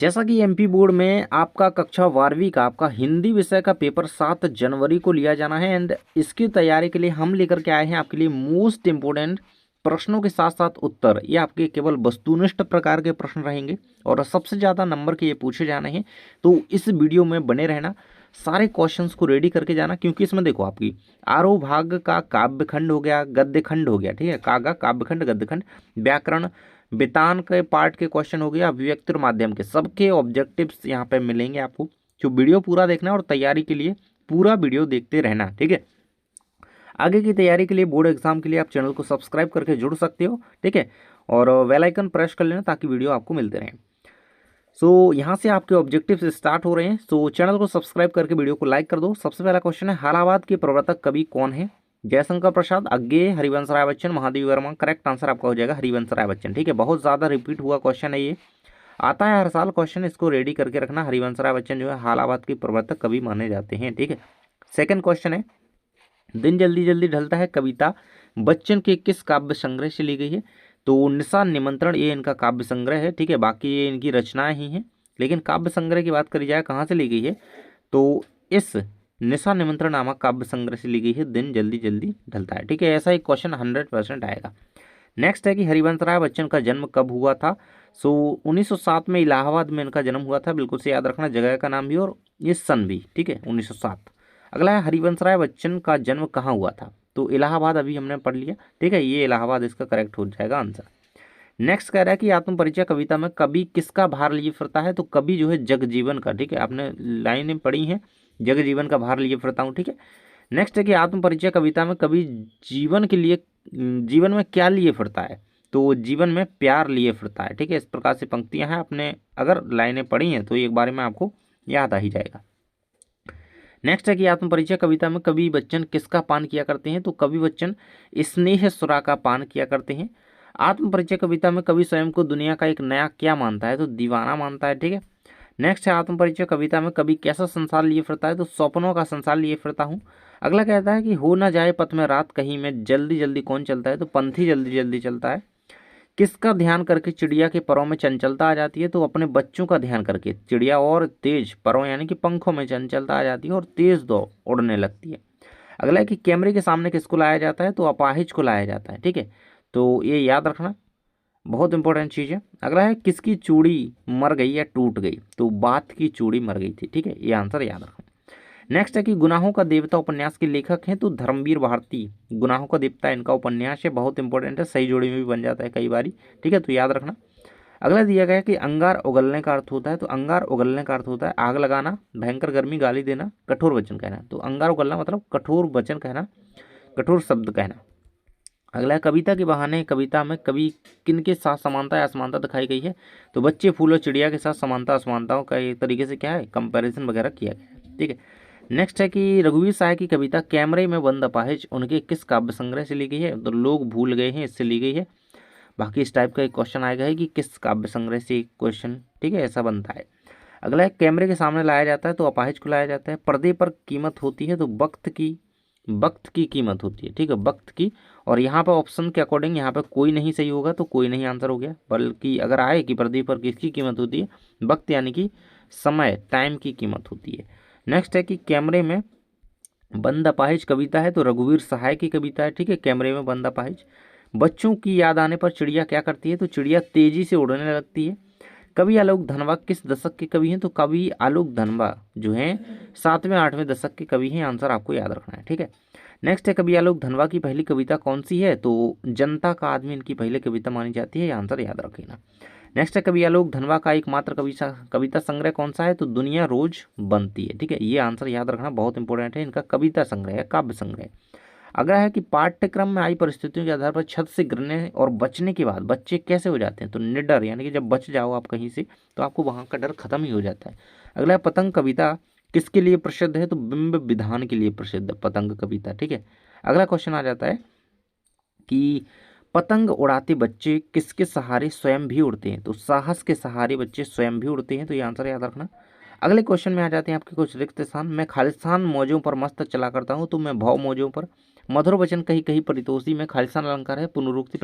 जैसा कि MP board में आपका कक्षा 12वीं का आपका हिंदी विषय का पेपर 7 जनवरी को लिया जाना है एंड इसकी तैयारी के लिए हम लेकर के आए हैं आपके लिए मोस्ट इम्पोर्टेंट प्रश्नों के साथ साथ उत्तर। ये आपके केवल वस्तुनिष्ठ प्रकार के प्रश्न रहेंगे और सबसे ज़्यादा नंबर के ये पूछे जाने हैं। तो इस वीडियो में बने रहना, सारे क्वेश्चंस को रेडी करके जाना, क्योंकि इसमें देखो आपकी आरोह भाग का काव्य खंड हो गया, गद्य खंड हो गया, ठीक है, कागा काव्य खंड गद्य खंड, व्याकरण वेतान के पार्ट के क्वेश्चन हो गया, अभिव्यक्ति और माध्यम के सबके ऑब्जेक्टिव्स यहाँ पे मिलेंगे आपको। जो वीडियो पूरा देखना और तैयारी के लिए पूरा वीडियो देखते रहना, ठीक है। आगे की तैयारी के लिए बोर्ड एग्जाम के लिए आप चैनल को सब्सक्राइब करके जुड़ सकते हो, ठीक है, और बेल आइकन प्रेस कर लेना ताकि वीडियो आपको मिलते रहें। सो यहाँ से आपके ऑब्जेक्टिव्स स्टार्ट हो रहे हैं। सो चैनल को सब्सक्राइब करके वीडियो को लाइक कर दो। सबसे पहला क्वेश्चन है, हालावाद के प्रवर्तक कवि कौन है? जयशंकर प्रसाद, अज्ञेय, हरिवंश राय बच्चन, महादेवी वर्मा। करेक्ट आंसर आपका हो जाएगा हरिवंश राय बच्चन, ठीक है। बहुत ज़्यादा रिपीट हुआ क्वेश्चन है, ये आता है हर साल क्वेश्चन, इसको रेडी करके रखना। हरिवंश राय बच्चन जो है हालावाद के प्रवर्तक कवि माने जाते हैं, ठीक है। सेकंड क्वेश्चन है, दिन जल्दी जल्दी ढलता है कविता बच्चन के किस काव्य संग्रह से ली गई है? तो निशा निमंत्रण ये इनका काव्य संग्रह है, ठीक है, बाकी ये इनकी रचनाएं ही हैं। लेकिन काव्य संग्रह की बात करी जाए कहाँ से ली गई है, तो इस निशा निमंत्रण नामक काव्य संग्रह से ली गई है, दिन जल्दी जल्दी ढलता है, ठीक है। ऐसा एक क्वेश्चन 100% आएगा। नेक्स्ट है कि हरिवंश राय बच्चन का जन्म कब हुआ था? सो 1907 में इलाहाबाद में इनका जन्म हुआ था, बिल्कुल से याद रखना, जगह का नाम भी और ये सन भी, ठीक है, 1907। अगला है, हरिवंश राय बच्चन का जन्म कहाँ हुआ था? तो इलाहाबाद अभी हमने पढ़ लिया, ठीक है, ये इलाहाबाद इसका करेक्ट हो जाएगा आंसर। नेक्स्ट कह रहा है कि आत्म परिचय कविता में कवि किसका भार लिए फिरता है? तो कवि जो है जगजीवन का, ठीक है, आपने लाइनें पढ़ी हैं, जगजीवन का भार लिए फिरता हूँ, ठीक है। नेक्स्ट है कि आत्म परिचय कविता में कवि जीवन के लिए जीवन में क्या लिए फिरता है? तो जीवन में प्यार लिए फिरता है, ठीक है। इस प्रकार से पंक्तियां हैं, आपने अगर लाइनें पढ़ी हैं तो एक बारे में आपको याद आ ही जाएगा। नेक्स्ट है कि आत्म परिचय कविता में कवि बच्चन किसका पान किया करते हैं? तो कवि बच्चन स्नेह सुरा का पान किया करते हैं। आत्म परिचय कविता में कवि स्वयं को दुनिया का एक नया क्या मानता है? तो दीवाना मानता है, ठीक है। नेक्स्ट है, आत्म परिचय कविता में कवि कैसा संसार लिए फिरता है? तो सपनों का संसार लिए फिरता हूँ। अगला कहता है कि हो ना जाए पथ में रात कहीं में जल्दी जल्दी कौन चलता है? तो पंथी जल्दी जल्दी चलता है। किसका ध्यान करके चिड़िया के परों में चंचलता आ जाती है? तो अपने बच्चों का ध्यान करके चिड़िया और तेज परों यानी कि पंखों में चंचलता आ जाती है और तेज दौड़ उड़ने लगती है। अगला है कि कैमरे के सामने किसको लाया जाता है? तो अपाहिज को लाया जाता है, ठीक है, तो ये याद रखना, बहुत इंपॉर्टेंट चीज़ है। अगला है, किसकी चूड़ी मर गई या टूट गई? तो बात की चूड़ी मर गई थी, ठीक है, ये आंसर याद रखना। नेक्स्ट है कि गुनाहों का देवता उपन्यास के लेखक हैं? तो धर्मवीर भारती गुनाहों का देवता इनका उपन्यास है, बहुत इंपॉर्टेंट है, सही जोड़ी में भी बन जाता है कई बारी, ठीक है, तो याद रखना। अगला दिया गया है कि अंगार उगलने का अर्थ होता है? तो अंगार उगलने का अर्थ होता है आग लगाना, भयंकर गर्मी, गाली देना, कठोर वचन कहना। तो अंगार उगलना मतलब कठोर वचन कहना, कठोर शब्द कहना। अगला है, कविता के बहाने कविता में कवि किन के साथ समानता या असमानता दिखाई गई है? तो बच्चे, फूल और चिड़िया के साथ समानता असमानताओं का एक तरीके से क्या है, कंपैरिजन वगैरह किया गया है, ठीक है। नेक्स्ट है कि रघुवीर साय की कविता कैमरे में बंद अपाहिज उनके किस काव्य संग्रह से ली गई है? तो लोग भूल गए हैं, इससे ली गई है। बाकी इस टाइप का एक क्वेश्चन आएगा है कि किस काव्य संग्रह से क्वेश्चन, ठीक है, ऐसा बनता है। अगला है, कैमरे के सामने लाया जाता है? तो अपाहिज को लाया जाता है। पर्दे पर कीमत होती है? तो वक्त की कीमत होती है, ठीक है, वक्त की। और यहाँ पर ऑप्शन के अकॉर्डिंग यहाँ पर कोई नहीं सही होगा, तो कोई नहीं आंसर हो गया, बल्कि अगर आए कि पर्दे पर किसकी कीमत होती है, वक्त यानी कि समय, टाइम की कीमत होती है। नेक्स्ट है कि कैमरे में बंद अपाहिज कविता है? तो रघुवीर सहाय की कविता है, ठीक है, कैमरे में बंद अपाहिज। बच्चों की याद आने पर चिड़िया क्या करती है? तो चिड़िया तेजी से उड़ने लगती है। कवि आलोक धनवा किस दशक के कवि हैं? तो कवि आलोक धनवा जो हैं 7वें 8वें दशक के कवि हैं, आंसर आपको याद रखना है, ठीक है। नेक्स्ट है, कवि आलोक धनवा की पहली कविता कौन सी है? तो जनता का आदमी इनकी पहली कविता मानी जाती है, ये आंसर याद रखना। नेक्स्ट है, कवि आलोक धनवा का एकमात्र कविता संग्रह कौन सा है? तो दुनिया रोज बनती है, ठीक है, ये आंसर याद रखना, बहुत इंपॉर्टेंट है, इनका कविता संग्रह है, काव्य संग्रह। अगला है कि पाठ्यक्रम में आई परिस्थितियों के आधार पर छत से गिरने और बचने के बाद बच्चे कैसे हो जाते हैं? तो निडर, यानी कि जब बच जाओ आप कहीं से तो आपको वहां का डर खत्म ही हो जाता है। अगला है, पतंग कविता किसके लिए प्रसिद्ध है? तो बिंब विधान के लिए प्रसिद्ध पतंग कविता, ठीक है। अगला क्वेश्चन आ जाता है कि पतंग उड़ाते बच्चे किसके सहारे स्वयं भी उड़ते हैं? तो साहस के सहारे बच्चे स्वयं भी उड़ते हैं, तो ये आंसर याद रखना। अगले क्वेश्चन में आ जाते हैं आपके कुछ रिक्त स्थान। मैं खालिस्तान मौजों पर मस्त चला करता हूँ, तो मैं भव मौजों पर मधुर वचन कही कही परितोषी में खालिस्तान अलंकार है। पुनरुक्ति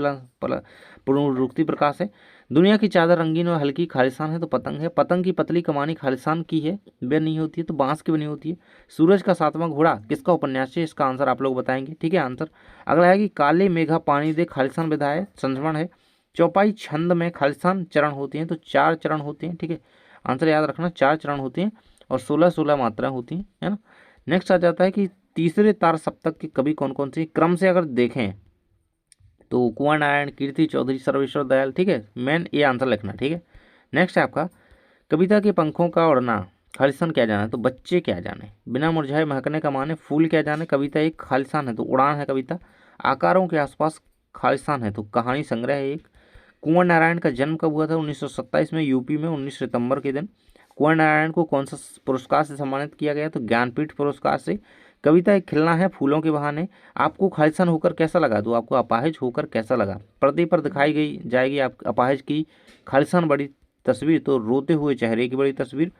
प्रकाश है। दुनिया की चादर रंगीन और हल्की खालिस्तान है तो पतंग है। पतंग की पतली कमानी खालिस्तान की है, वे नहीं होती है तो बांस की बनी होती है। सूरज का सातवां घोड़ा किसका उपन्यास है, इसका आंसर आप लोग बताएंगे। ठीक है, आंसर अगला है कि काले मेघा पानी दे खालिस्तान विधा है, संस्मरण है। चौपाई छंद में खालिस्तान चरण होते हैं तो 4 चरण होते हैं। ठीक है, आंसर याद रखना, 4 चरण होते हैं और 16-16 मात्राएं होती हैं, है ना। नेक्स्ट आ जाता है कि तीसरे तार सप्तक के कवि कौन कौन से, क्रम से अगर देखें तो कुंवर नारायण, कीर्ति चौधरी, सर्वेश्वर दयाल। ठीक है, मेन ये आंसर लिखना। ठीक है, नेक्स्ट है आपका कविता के पंखों का उड़ना खालिस्तान क्या जाने तो बच्चे क्या जाने। बिना मुरझाए महकने का माने फूल क्या जाने, कविता एक खालिस्तान है तो उड़ान है कविता। आकारों के आसपास खालिस्तान है तो कहानी संग्रह है एक। कुंवर नारायण का जन्म कब हुआ था, 1927 में यूपी में 19 सितंबर के दिन। कुंवर नारायण को कौन सा पुरस्कार से सम्मानित किया गया तो ज्ञानपीठ पुरस्कार से। कविता एक खिलना है फूलों के बहाने। आपको खालिस्तान होकर कैसा लगा तो आपको अपाहिज होकर कैसा लगा। पर्दे पर दिखाई गई जाएगी आप अपाहिज की खालिस्तान बड़ी तस्वीर तो रोते हुए चेहरे की बड़ी तस्वीर।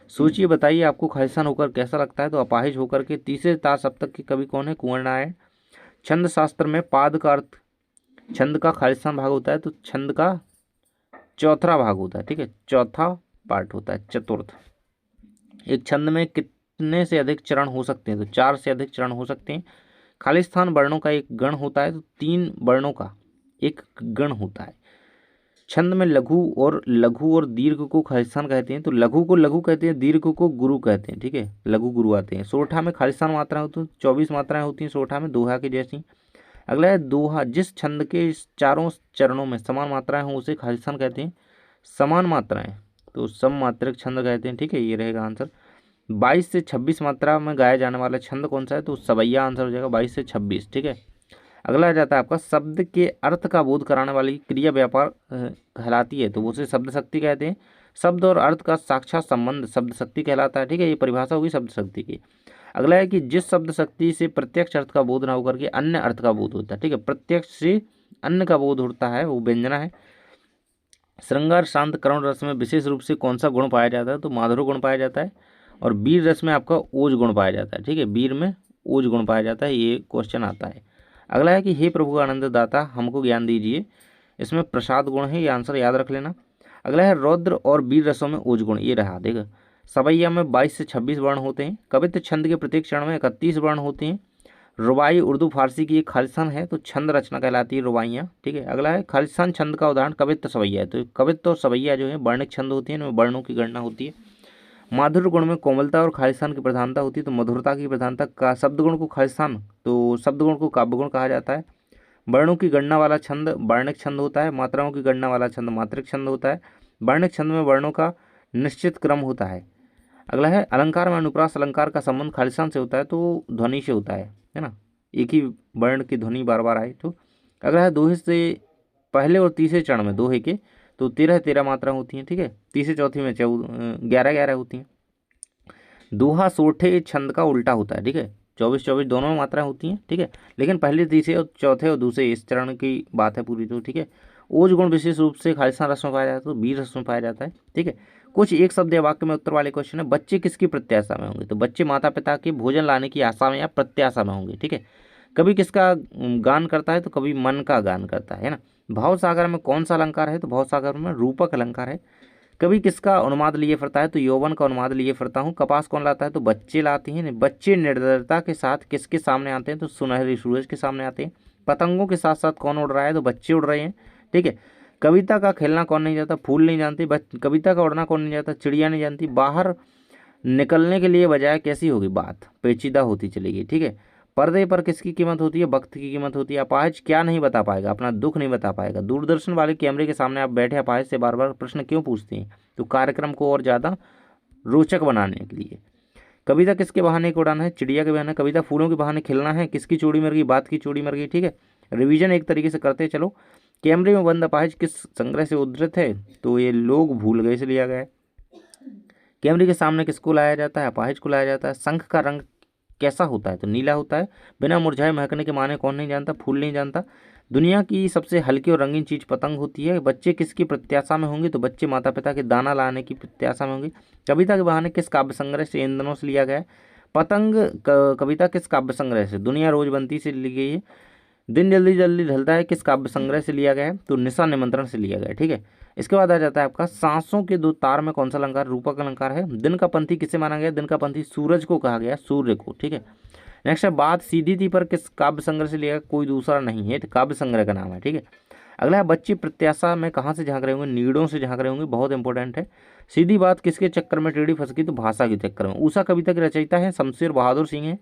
सोचिए बताइए आपको खालिस्तान होकर कैसा लगता है तो अपाहिज होकर के। तीसरे तार सप्तक के कवि कौन है, कुंवर नारायण। छंद शास्त्र में पाद का अर्थ छंद का खालिस्तान भाग होता है तो छंद का चौथा भाग होता है। ठीक है, चौथा पार्ट होता है, चतुर्थ। एक छंद में कितने से अधिक चरण हो सकते हैं तो 4 से अधिक चरण हो सकते हैं। खालिस्तान वर्णों का एक गण होता है तो 3 वर्णों का एक गण होता है। छंद में लघु और दीर्घ को खालिस्तान कहते हैं तो लघु को लघु कहते हैं, दीर्घ को गुरु कहते हैं। ठीक है, लघु गुरु आते हैं। सोरठा में खालिस्तान मात्राएं होती हैं, 24 मात्राएं होती हैं सोरठा में, दोहा की जैसी। अगला है दोहा, जिस छंद के चारों चरणों में समान मात्राएं हों उसे खालिस्तान कहते हैं। समान मात्राएं तो सममात्रक छंद कहते हैं। ठीक है, ये रहेगा आंसर। 22 से 26 मात्रा में गाया जाने वाला छंद कौन सा है तो सवैया आंसर हो जाएगा, 22 से 26। ठीक है, अगला आ जाता है आपका शब्द के अर्थ का बोध कराने वाली क्रिया व्यापार कहलाती है तो उसे शब्द शक्ति कहते हैं। शब्द और अर्थ का साक्षात संबंध शब्द शक्ति कहलाता है। ठीक है, ये परिभाषा होगी शब्द शक्ति की। अगला है कि जिस शब्द शक्ति से प्रत्यक्ष अर्थ का बोध न होकर के अन्य अर्थ का बोध होता है। ठीक है, प्रत्यक्ष से अन्य का बोध होता है वो व्यंजना है। श्रृंगार शांत करुण रस में विशेष रूप से कौन सा गुण पाया जाता है तो माधुर्य गुण पाया जाता है। और वीर रस में आपका ओज गुण पाया जाता है। ठीक है, वीर में ओज गुण पाया जाता है, ये क्वेश्चन आता है। अगला है कि हे प्रभु आनंद दाता हमको ज्ञान दीजिए, इसमें प्रसाद गुण है, ये आंसर याद रख लेना। अगला है रौद्र और वीर रसों में ओज गुण, ये रहा देखो। सवैया में 22 से 26 वर्ण होते हैं। कवित्व छंद के प्रत्येक चरण में 31 वर्ण होते हैं। रुबाई उर्दू फारसी की एक खालिस्तान है तो छंद रचना कहलाती है रुबाइयाँ। ठीक है, अगला है खालिस्तान छंद का उदाहरण कवित्व सवैया है तो कवित्व और सवैया जो है वर्णिक छंद होती है, इनमें वर्णों की गणना होती है। माधुर्य गुण में कोमलता और खालिस्तान की प्रधानता होती है तो मधुरता की प्रधानता का। शब्द गुण को खालिस्तान तो शब्द गुण को काव्य गुण कहा जाता है। वर्णों की गणना वाला छंद वर्णिक छंद होता है। मात्राओं की गणना वाला छंद मात्रिक छंद होता है। वर्णिक छंद में वर्णों का निश्चित क्रम होता है। अगला है अलंकार में अनुप्रास अलंकार का संबंध खालिस्तान से होता है तो ध्वनि से होता है ना, एक ही वर्ण की ध्वनि बार बार आए तो। अगला है दोहे से पहले और तीसरे चरण में दोहे के तो 13-13 मात्रा होती हैं। ठीक है, तीसरे चौथी में 11-11 होती हैं। दोहा सोठे छंद का उल्टा होता है। ठीक है, 24-24 दोनों में मात्राएं होती हैं। ठीक है, लेकिन पहले तीसरे और चौथे और दूसरे इस चरण की बात है पूरी तो। ठीक है, ओज गुण विशेष रूप से खालिस्तान रस में पाया जाता है तो वीर रस में पाया जाता है। ठीक है, कुछ एक शब्द या वाक्य में उत्तर वाले क्वेश्चन है। बच्चे किसकी प्रत्याशा में होंगे तो बच्चे माता पिता के भोजन लाने की आशा में या प्रत्याशा में होंगे। ठीक है, कभी किसका गान करता है तो कभी मन का गान करता है ना। भाव सागर में कौन सा अलंकार है तो भाव सागर में रूपक अलंकार है। कभी किसका उन्माद लिए फिरता है तो यौवन का उन्माद लिए फिरता हूँ। कपास कौन लाता है तो बच्चे लाते हैं। बच्चे निर्दयता के साथ किसके सामने आते हैं तो सुनहरे सूरज के सामने आते हैं। पतंगों के साथ साथ कौन उड़ रहा है तो बच्चे उड़ रहे हैं। ठीक है, कविता का खेलना कौन नहीं जाता, फूल नहीं जानते। कविता का उड़ना कौन नहीं जाता, चिड़िया नहीं जानती। बाहर निकलने के लिए बजाय कैसी होगी बात, पेचीदा होती चलेगी। ठीक है, पर्दे पर किसकी कीमत होती है, वक्त की कीमत होती है। अपाहिज क्या नहीं बता पाएगा, अपना दुख नहीं बता पाएगा। दूरदर्शन वाले कैमरे के सामने आप बैठे अपाहिज से बार बार प्रश्न क्यों पूछते हैं तो कार्यक्रम को और ज़्यादा रोचक बनाने के लिए। कविता किसके बहाने एक उड़ान है, चिड़िया के बहाने। कविता फूलों के बहाने खिलना है, किसकी चूड़ी मर गई, बात की चूड़ी मर गई। ठीक है, रिवीजन एक तरीके से करते चलो। कैमरे में बंद अपाहिज किस संग्रह से उद्धृत है तो ये लोग भूल गए से लिया गया है। कैमरे के सामने किसको लाया जाता है, अपाहिज को लाया जाता है। शंख का रंग कैसा होता है तो नीला होता है। बिना मुरझाए महकने के माने कौन नहीं जानता, फूल नहीं जानता। दुनिया की सबसे हल्की और रंगीन चीज पतंग होती है। बच्चे किसकी प्रत्याशा में होंगे तो बच्चे माता पिता के दाना लाने की प्रत्याशा में होंगे। कविता के बहाने किस काव्य संग्रह से इन दिनों से लिया गया है। पतंग कविता किस काव्य संग्रह से? दुनिया रोज बनती से ली गई है। दिन जल्दी जल्दी ढलता है किस काव्य संग्रह से लिया गया है? तो निशा निमंत्रण से लिया गया है। ठीक है, इसके बाद आ जाता है आपका सांसों के दो तार में कौन सा अलंकार रूपक अलंकार है? दिन का पंथी किसे माना गया? दिन का पंथी सूरज को कहा गया, सूर्य को। ठीक है, नेक्स्ट है बात सीधी थी पर किस काव्य संग्रह से लिया गया? कोई दूसरा नहीं है, तो काव्य संग्रह का नाम है। ठीक है, अगला है बच्चे प्रत्याशा में कहाँ से झांक रहे होंगे? नीड़ों से झांक रहे होंगे, बहुत इंपॉर्टेंट है। सीधी बात किसके चक्कर में टेढ़ी फंस गई? तो भाषा के चक्कर में। ऊषा कविता के रचयिता है शमशेर बहादुर सिंह है।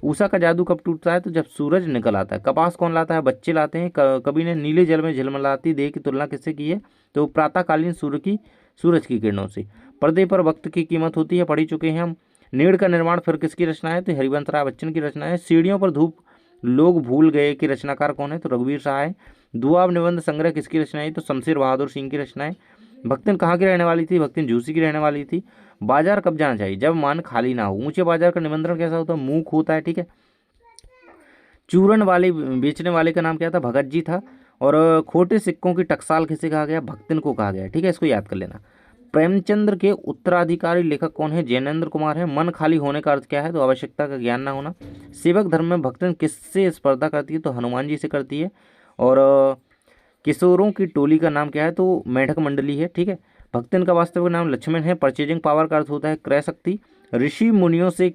ऊषा का जादू कब टूटता है? तो जब सूरज निकल आता है। कपास कौन लाता है? बच्चे लाते हैं। कवि ने नीले जल में झिलमिलाती देह की तुलना किससे की है? तो प्रातःकालीन सूरज की किरणों से। पर्दे पर वक्त की कीमत होती है, पढ़ी चुके हैं हम। नीड़ का निर्माण फिर किसकी रचना है? तो हरिवंश राय बच्चन की रचना है। सीढ़ियों पर धूप लोग भूल गए कि रचनाकार कौन है? तो रघुवीर सहाय। दुआब निबंध संग्रह किसकी रचना है? तो शमशेर बहादुर सिंह की रचना है। भक्तिन कहाँ की रहने वाली थी? भक्तिन झूसी की रहने वाली थी। बाजार कब जाना चाहिए? जब मान खाली ना हो। ऊंचे बाजार का निमंत्रण कैसा होता है? मूक होता है। ठीक है, चूरन वाले बेचने वाले का नाम क्या था? भगत जी था। और खोटे सिक्कों की टकसाल किसे कहा गया? भक्तिन को कहा गया। ठीक है, इसको याद कर लेना। प्रेमचंद्र के उत्तराधिकारी लेखक कौन है? जैनेन्द्र कुमार है। मन खाली होने का अर्थ क्या है? तो आवश्यकता का ज्ञान ना होना। सेवक धर्म में भक्तिन किससे स्पर्धा करती है? तो हनुमान जी से करती है। और किशोरों की टोली का नाम क्या है? तो मेढक मंडली है। ठीक है, भक्तिन का वास्तविक नाम लक्ष्मण है। परचेजिंग पावर का अर्थ होता है क्रय शक्ति। ऋषि मुनियों से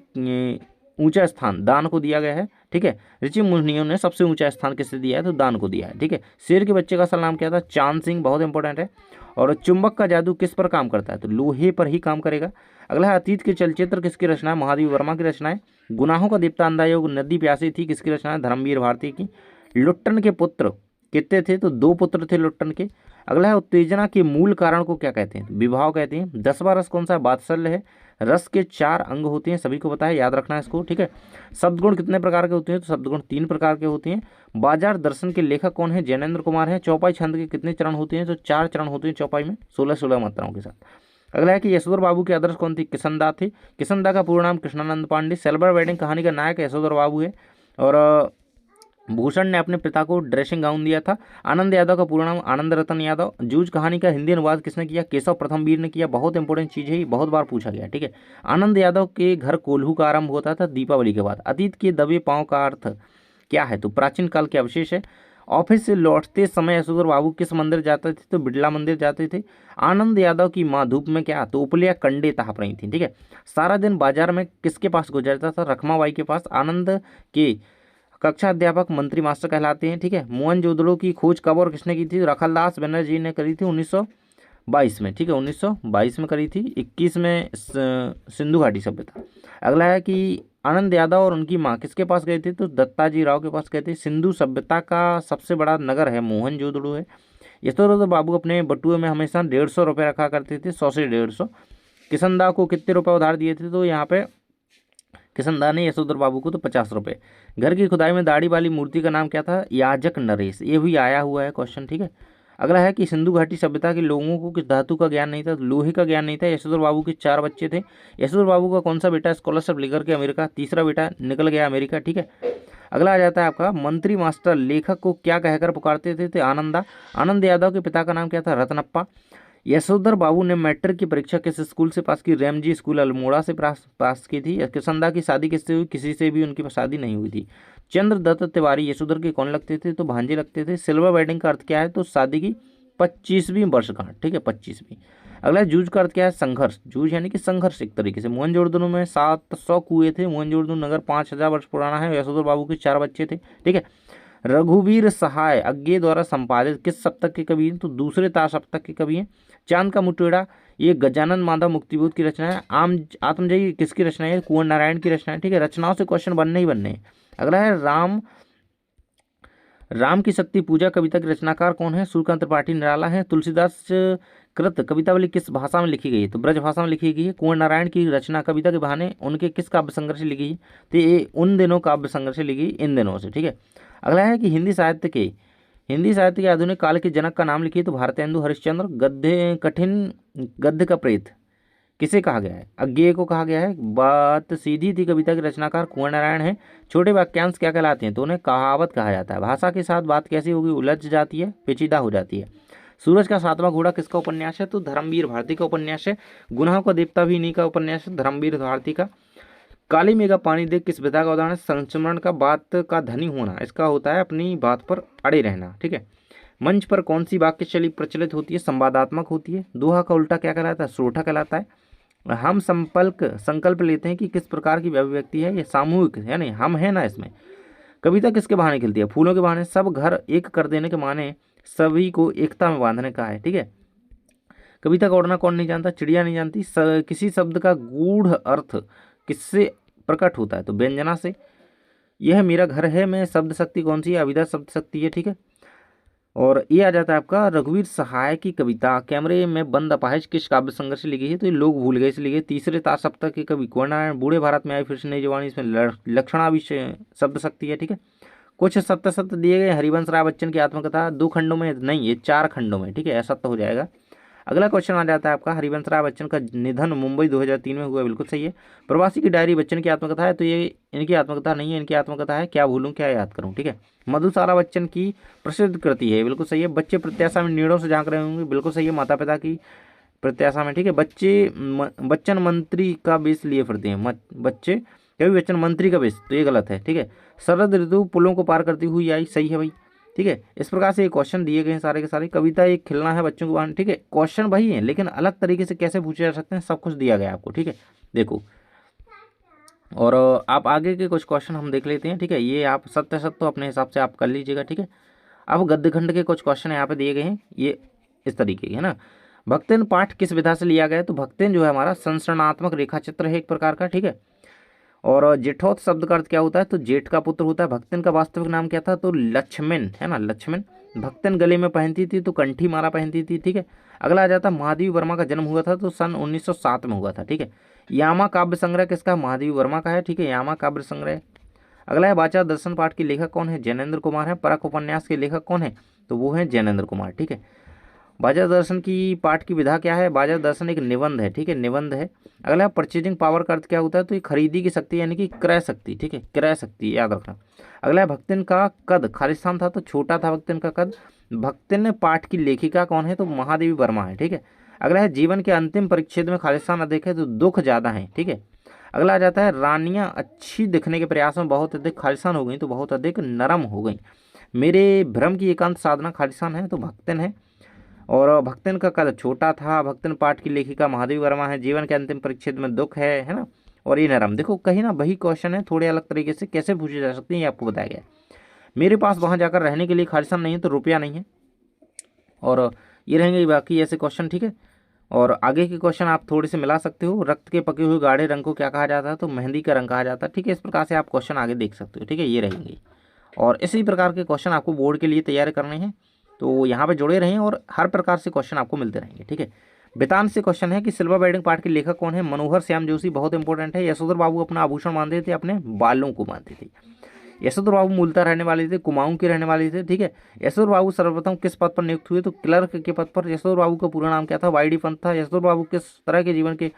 ऊंचा स्थान दान को दिया गया है। ठीक है, ऋषि मुनियों ने सबसे ऊंचा स्थान किससे दिया है? तो दान को दिया है। ठीक है, शेर के बच्चे का असल नाम क्या था? चांद सिंह, बहुत इंपॉर्टेंट है। और चुंबक का जादू किस पर काम करता है? तो लोहे पर ही काम करेगा। अगला है अतीत के चलचित्र किसकी रचना है? महादेव वर्मा की रचना है। गुनाहों का दीप्ता अंधा योग नदी प्यासी थी किसकी रचना है? धर्मवीर भारती की। लुट्टन के पुत्र कितने थे? तो 2 पुत्र थे लुट्टन के। अगला है उत्तेजना के मूल कारण को क्या कहते हैं? विभाव कहते हैं। 10वां रस कौन सा है? वात्सल्य है। रस के 4 अंग होते हैं, सभी को पता है, याद रखना है इसको। ठीक है, शब्द गुण कितने प्रकार के होते हैं? तो शब्द गुण 3 प्रकार के होते हैं। बाजार दर्शन के लेखक कौन है? जैनेन्द्र कुमार है। चौपाई छंद के कितने चरण होते हैं? तो 4 चरण होते हैं चौपाई में, 16-16 मात्राओं के साथ। अगला है कि यशोधर बाबू के आदर्श कौन थी? किशनदा थे। किशनदा का पूर्ण नाम कृष्णानंद पांडे। सिल्वर वेडिंग कहानी का नायक यशोधर बाबू है। और भूषण ने अपने पिता को ड्रेसिंग गाउन दिया था। आनंद यादव का पूरा नाम आनंद रतन यादव। जूझ कहानी का हिंदी अनुवाद किसने किया? केशव प्रथम वीर ने किया। बहुत इंपॉर्टेंट चीज है, बहुत बार पूछा गया। ठीक है, आनंद यादव के घर कोल्हू का आरंभ होता था दीपावली के बाद। अतीत के दबे पांव का अर्थ क्या है? तो प्राचीन काल के अवशेष है। ऑफिस से लौटते समय यशोधर बाबू किस मंदिर जाते थे? तो बिड़ला मंदिर जाते थे। आनंद यादव की माँ धूप में क्या? तो उपलिया कंडे ताप रही थी। ठीक है, सारा दिन बाजार में किसके पास गुजरता था? रखमाबाई के पास। आनंद के कक्षा अध्यापक मंत्री मास्टर कहलाते हैं। ठीक है, मोहनजोदड़ो की खोज कब और किसने की थी? रखलदास बनर्जी ने करी थी 1922 में। ठीक है, 1922 में करी थी। 21 में सिंधु घाटी सभ्यता। अगला है कि आनंद यादव और उनकी माँ किसके पास गए थे? तो दत्ताजी राव के पास गए थे। सिंधु सभ्यता का सबसे बड़ा नगर है मोहनजोदड़ो है। यशोधर बाबू अपने बटुए में हमेशा 150 रुपये रखा करते थे, 100 से 150। किशनदा को कितने रुपए उधार दिए थे? तो यहाँ पे किशनदा ने यशोधर बाबू को तो 50 रुपये। घर की खुदाई में दाढ़ी वाली मूर्ति का नाम क्या था? याजक नरेश। ये भी आया हुआ है क्वेश्चन। ठीक है, अगला है कि सिंधु घाटी सभ्यता के लोगों को किस धातु का ज्ञान नहीं था? लोहे का ज्ञान नहीं था। यशोधर बाबू के 4 बच्चे थे। यशोधर बाबू का कौन सा बेटा स्कॉलरशिप लेकर के अमेरिका? तीसरा बेटा निकल गया अमेरिका। ठीक है, अगला आ जाता है आपका मंत्री मास्टर लेखक को क्या कहकर पुकारते थे? तो आनंदा। आनंद यादव के पिता का नाम क्या था? रत्नप्पा। यशोधर बाबू ने मैट्रिक की परीक्षा किस स्कूल से पास की? रेमजी स्कूल अल्मोड़ा से पास की थी। किशनदा की शादी किससे हुई? किसी से भी उनकी शादी नहीं हुई थी। चंद्रदत्त तिवारी यशोधर के कौन लगते थे? तो भांजे लगते थे। सिल्वर वेडिंग का अर्थ क्या है? तो शादी की 25वीं वर्षगांठ। ठीक है, 25वीं। अगला जूझ का अर्थ क्या है? संघर्ष। जूझ यानी कि संघर्ष एक तरीके से। मोहनजोदड़ो में 700 कुएं थे। मोहनजोदड़ो नगर 5000 वर्ष पुराना है। यशोधर बाबू के 4 बच्चे थे। ठीक है, रघुवीर सहाय अज्ञे द्वारा संपादित किस सप्तक के कवि हैं? तो दूसरे तार सप्तक के कवि हैं। चांद का मुटेड़ा ये गजानन माधव मुक्तिबोध की रचना है। आत्मजयी किसकी रचना है? कुंवर नारायण की रचना है। ठीक है, रचनाओं से क्वेश्चन बनने ही बनने हैं। अगला है राम की शक्ति पूजा कविता के रचनाकार कौन है? सूर्यकांत त्रिपाठी निराला है। तुलसीदास कृत कवितावली किस भाषा में लिखी गई है? तो ब्रज भाषा में लिखी गई है। कुंवर नारायण की रचना कविता के बहाने उनके किस काव्य संग्रह से लिखी है? तो ये उन दिनों काव्य संग्रह से लिखी, इन दिनों से। ठीक है, अगला है कि हिंदी साहित्य के आधुनिक काल के जनक का नाम लिखिए। तो भारतेंदु हरिश्चंद्र। कठिन गद्य का प्रेत किसे कहा गया है? अज्ञेय को कहा गया है। बात सीधी थी कविता के रचनाकार कुंवर नारायण है। छोटे वाक्यांश क्या कहलाते हैं? तो उन्हें कहावत कहा जाता है। भाषा के साथ बात कैसी होगी? उलझ जाती है, पेचीदा हो जाती है। सूरज का 7वां घोड़ा किसका उपन्यास है? तो धर्मवीर भारती का उपन्यास है। गुनाहों का देवता भी इन्हीं का उपन्यास है, धर्मवीर भारती का। काली मेघा पानी देख किस विधा का उदाहरण है? संचरण का बात का धनी होना, इसका होता है अपनी बात पर अड़े रहना, ठीक है। मंच पर कौन सी वाक्य शैली प्रचलित होती है? संवादात्मक होती है। दोहा का उल्टा क्या कहलाता है? सोठा कहलाता है। हम संकल्प लेते हैं कि किस प्रकार की अभिव्यक्ति है? ये सामूहिक है, नहीं हम है ना इसमें। कविता किसके बहाने खिलती है? फूलों के बहाने। सब घर एक कर देने के माने सभी को एकता में बांधने का है, ठीक है। कविता का उड़ना कौन नहीं जानता? चिड़िया नहीं जानती। किसी शब्द का गूढ़ अर्थ किससे प्रकट होता है? तो व्यंजना से। यह मेरा घर है में शब्द शक्ति कौन सी है? अभिधा शब्द शक्ति है, ठीक है। और ये आ जाता है आपका रघुवीर सहाय की कविता कैमरे में बंद अपाहिज किस काव्य संघर्ष से लिखी है? तो ये लोग भूल गए से लिखी है। तीसरे तार सप्ताह के कवि कुंवरनारायण। बूढ़े भारत में आई फिर से नई जवानी, इसमें लक्षणा भी शब्द शक्ति है, ठीक है। कुछ सत्य दिए गए। हरिवंश राय बच्चन की आत्मकथा 2 खंडों में नहीं, ये 4 खंडों में, ठीक है, ऐसा तो हो जाएगा। अगला क्वेश्चन आ जाता है आपका हरिवंश राय बच्चन का निधन मुंबई 2003 में हुआ, बिल्कुल सही है। प्रवासी की डायरी बच्चन की आत्मकथा है, तो ये इनकी आत्मकथा नहीं है, इनकी आत्मकथा है क्या भूलूं क्या याद करूं, ठीक है। मधुशाला बच्चन की प्रसिद्ध कृति है, बिल्कुल सही है। बच्चे प्रत्याशा में नीड़ों से झांक रहे होंगे, बिल्कुल सही है, माता पिता की प्रत्याशा में, ठीक है। बच्चन मंत्री का वेश लिए फिरते हैं, बच्चे कभी बच्चन मंत्री का वेश, तो ये गलत है, ठीक है। शरद ऋतु पुलों को पार करती हुई आई, सही है भाई, ठीक है। इस प्रकार से ये क्वेश्चन दिए गए हैं सारे के सारे। कविता एक खिलना है बच्चों को, ठीक है। क्वेश्चन वही है लेकिन अलग तरीके से कैसे पूछे जा सकते हैं, सब कुछ दिया गया है आपको, ठीक है। देखो, और आप आगे के कुछ क्वेश्चन हम देख लेते हैं, ठीक है। ये आप सत्य तो अपने हिसाब से आप कर लीजिएगा, ठीक है। अब गद्य खंड के कुछ क्वेश्चन यहाँ पे दिए गए हैं, ये इस तरीके के है ना। भक्तिन पाठ किस विधा से लिया गया है? तो भक्तिन जो है हमारा संसरणात्मक रेखा चित्र है एक प्रकार का, ठीक है। और जेठोत शब्द का अर्थ क्या होता है? तो जेठ का पुत्र होता है। भक्तिन का वास्तविक नाम क्या था? तो लक्ष्मण, है ना, लक्ष्मण। भक्तिन गले में पहनती थी तो कंठी माला पहनती थी, ठीक है। अगला आ जाता महादेवी वर्मा का जन्म हुआ था तो सन 1907 में हुआ था, ठीक है। यामा काव्य संग्रह किसका? महादेवी वर्मा का है, ठीक है, यामा काव्य संग्रह। अगला है वाचा दर्शन पाठ के लेखक कौन है? जैनेन्द्र कुमार है। परख उपन्यास के लेखक कौन है? तो वो है जैनेन्द्र कुमार, ठीक है। बाजार दर्शन की पाठ की विधा क्या है? बाजार दर्शन एक निबंध है, ठीक है, निबंध है। अगला परचेजिंग पावर का अर्थ क्या होता है? तो ये खरीदी की शक्ति यानी कि क्रय शक्ति, ठीक है, क्रय शक्ति, याद रखना। अगला है भक्तिन का कद खालिस्तान था तो छोटा था भक्तिन का कद। भक्तिन पाठ की लेखिका कौन है? तो महादेवी वर्मा है, ठीक है। अगला है जीवन के अंतिम परिच्छेद में खालिस्तान अधिक है तो दुख ज्यादा है, ठीक है। अगला आ जाता है रानियां अच्छी दिखने के प्रयास में बहुत अधिक खालिस्तान हो गई तो बहुत अधिक नरम हो गई। मेरे भ्रम की एकांत साधना खालिस्तान है तो भक्तिन है। और भक्तिन का कद छोटा था। भक्तिन पाठ की लेखिका महादेवी वर्मा है। जीवन के अंतिम परिच्छेद में दुख है ना। और ये नरम, देखो कहीं ना वही क्वेश्चन है, थोड़े अलग तरीके से कैसे पूछे जा सकते हैं ये आपको बताया गया। मेरे पास वहाँ जाकर रहने के लिए खालिस्तान नहीं है तो रुपया नहीं है। और ये रहेंगे बाकी ऐसे क्वेश्चन, ठीक है। और आगे के क्वेश्चन आप थोड़े से मिला सकते हो। रक्त के पके हुए गाढ़े रंग को क्या कहा जाता है? तो मेहंदी का रंग कहा जाता है, ठीक है। इस प्रकार से आप क्वेश्चन आगे देख सकते हो, ठीक है, ये रहेंगे। और इसी प्रकार के क्वेश्चन आपको बोर्ड के लिए तैयार करने हैं तो यहाँ पे जुड़े रहें और हर प्रकार से क्वेश्चन आपको मिलते रहेंगे, ठीक है। वेदांत से क्वेश्चन है कि सिल्वर वेडिंग पार्ट के लेखक कौन है? मनोहर श्याम जोशी, बहुत इंपॉर्टेंट है। यशोधर बाबू अपना आभूषण मानते थे, अपने बालों को मानते थे। यशोधर बाबू मूलतः रहने वाले थे, कुमाऊं के रहने वाले थे, ठीक है। यशोधर बाबू सर्वप्रथम किस पद पर नियुक्त हुए? तो क्लर्क के पद पर। यशोधर बाबू का पूरा नाम क्या था? वाई डी पंत था। यशोधर बाबू किस तरह के जीवन के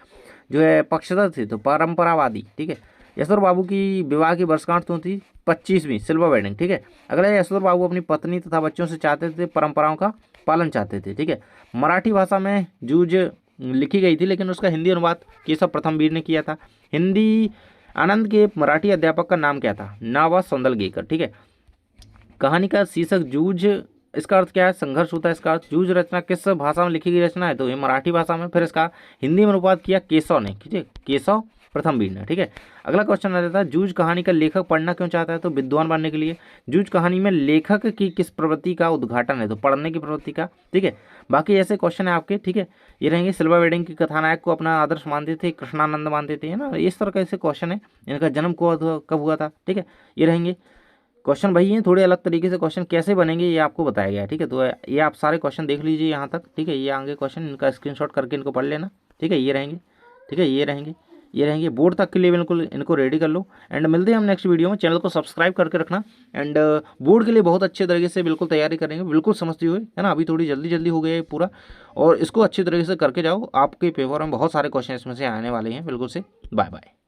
जो है पक्षधर थे? तो परंपरावादी, ठीक है। यशोधर बाबू की विवाह की वर्षगांठ तो थी 25वीं, सिल्वर वेडिंग, ठीक है। अगला यशोधर बाबू अपनी पत्नी तथा बच्चों से चाहते थे परंपराओं का पालन चाहते थे, ठीक है। मराठी भाषा में जूझ लिखी गई थी लेकिन उसका हिंदी अनुवाद केशव प्रथम वीर ने किया था। हिंदी आनंद के मराठी अध्यापक का नाम क्या था? नावा सौंदलगेकर, ठीक है। कहानी का शीर्षक जूझ, इसका अर्थ क्या है? संघर्ष होता है इसका अर्थ। जूझ रचना किस भाषा में लिखी गई रचना है? तो ये मराठी भाषा में। फिर इसका हिंदी में अनुवाद किया केशव ने, ठीक है, केशव प्रथम वीर ने, ठीक है। अगला क्वेश्चन आ जाता है जूझ कहानी का लेखक पढ़ना क्यों चाहता है? तो विद्वान बनने के लिए। जूझ कहानी में लेखक की किस प्रवृत्ति का उद्घाटन है? तो पढ़ने की प्रवृत्ति का, ठीक है। बाकी ऐसे क्वेश्चन है आपके, ठीक है। ये रहेंगे सिल्वर वेडिंग के कथानायक को अपना आदर्श मानते थे, कृष्णानंद मानते थे, है ना। इस तरह का ऐसे क्वेश्चन है। इनका जन्म कब हुआ था, ठीक है। ये रहेंगे क्वेश्चन वही हैं, थोड़े अलग तरीके से क्वेश्चन कैसे बनेंगे ये आपको बताया गया है, ठीक है। तो ये आप सारे क्वेश्चन देख लीजिए यहाँ तक, ठीक है। ये आगे क्वेश्चन इनका स्क्रीनशॉट करके इनको पढ़ लेना, ठीक है। ये रहेंगे, ठीक है, ये रहेंगे बोर्ड तक के लिए बिल्कुल इनको रेडी कर लो। एंड मिलते हैं हम नेक्स्ट वीडियो में। चैनल को सब्सक्राइब करके रखना। एंड बोर्ड के लिए बहुत अच्छे तरीके से बिल्कुल तैयारी करेंगे, बिल्कुल समझते हुए, है ना। अभी थोड़ी जल्दी हो गया है पूरा, और इसको अच्छी तरीके से करके जाओ। आपके पेपर में बहुत सारे क्वेश्चन इसमें से आने वाले हैं बिल्कुल से। Bye bye.